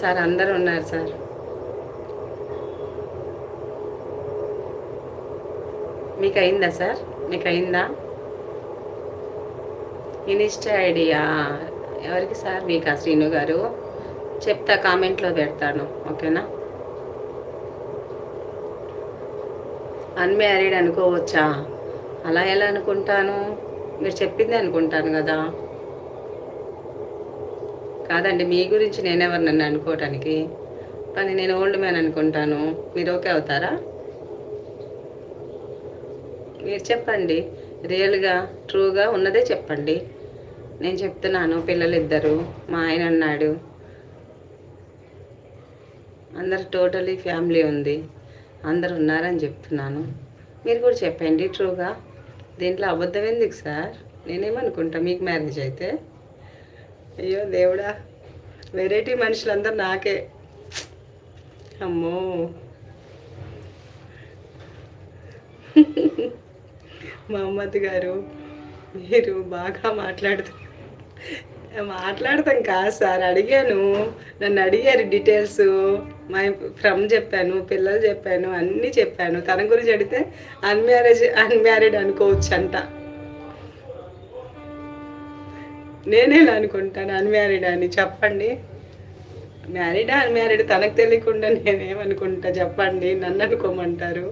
Sir అందరూ ఉన్నారు sir. మీకు అయిందా సార్? మీకు అయిందా? ఇన్స్టా ఐడియా ఎవరికి సార్? మీకా శ్రీను గారు? చెప్తా, కామెంట్లో పెడతాను, ఓకేనా? అన్మ్యారీడ్ అనుకోవచ్చా? అలా ఎలా అనుకుంటాను? మీరు చెప్పింది అనుకుంటాను కదా. కాదండి, మీ గురించి నేనెవరు నన్ను అనుకోవటానికి? కానీ నేను ఓల్డ్ మ్యాన్ అనుకుంటాను. మీరు ఓకే అవుతారా? మీరు చెప్పండి, రియల్గా ట్రూగా ఉన్నదే చెప్పండి. నేను చెప్తున్నాను, పిల్లలు ఇద్దరు, మా ఆయన ఉన్నాడు, అందరు టోటలీ ఫ్యామిలీ ఉంది, అందరు ఉన్నారని చెప్తున్నాను. మీరు కూడా చెప్పండి ట్రూగా. దీంట్లో అబద్ధం ఎందుకు సార్? నేనేమనుకుంటా మీకు మ్యారేజ్ అయితే? అయ్యో దేవుడా, వెరైటీ మనుషులందరూ నాకే. అమ్మో. మహమ్మద్ గారు, మీరు బాగా మాట్లాడతాం కాదు సార్, అడిగాను. నన్ను అడిగారు డీటెయిల్స్, మా ఫ్రమ్ చెప్పాను, పిల్లలు చెప్పాను, అన్నీ చెప్పాను. తన గురించి అడిగితే అన్మ్యారీడ్ అనుకోవచ్చు అంట. నేనేలా అనుకుంటాను అన్మ్యారీడ్ అని? చెప్పండి. మ్యారీడా అన్మ్యారీడ్ తనకు తెలియకుండా నేనేమనుకుంటా చెప్పండి, నన్ను అనుకోమంటారు?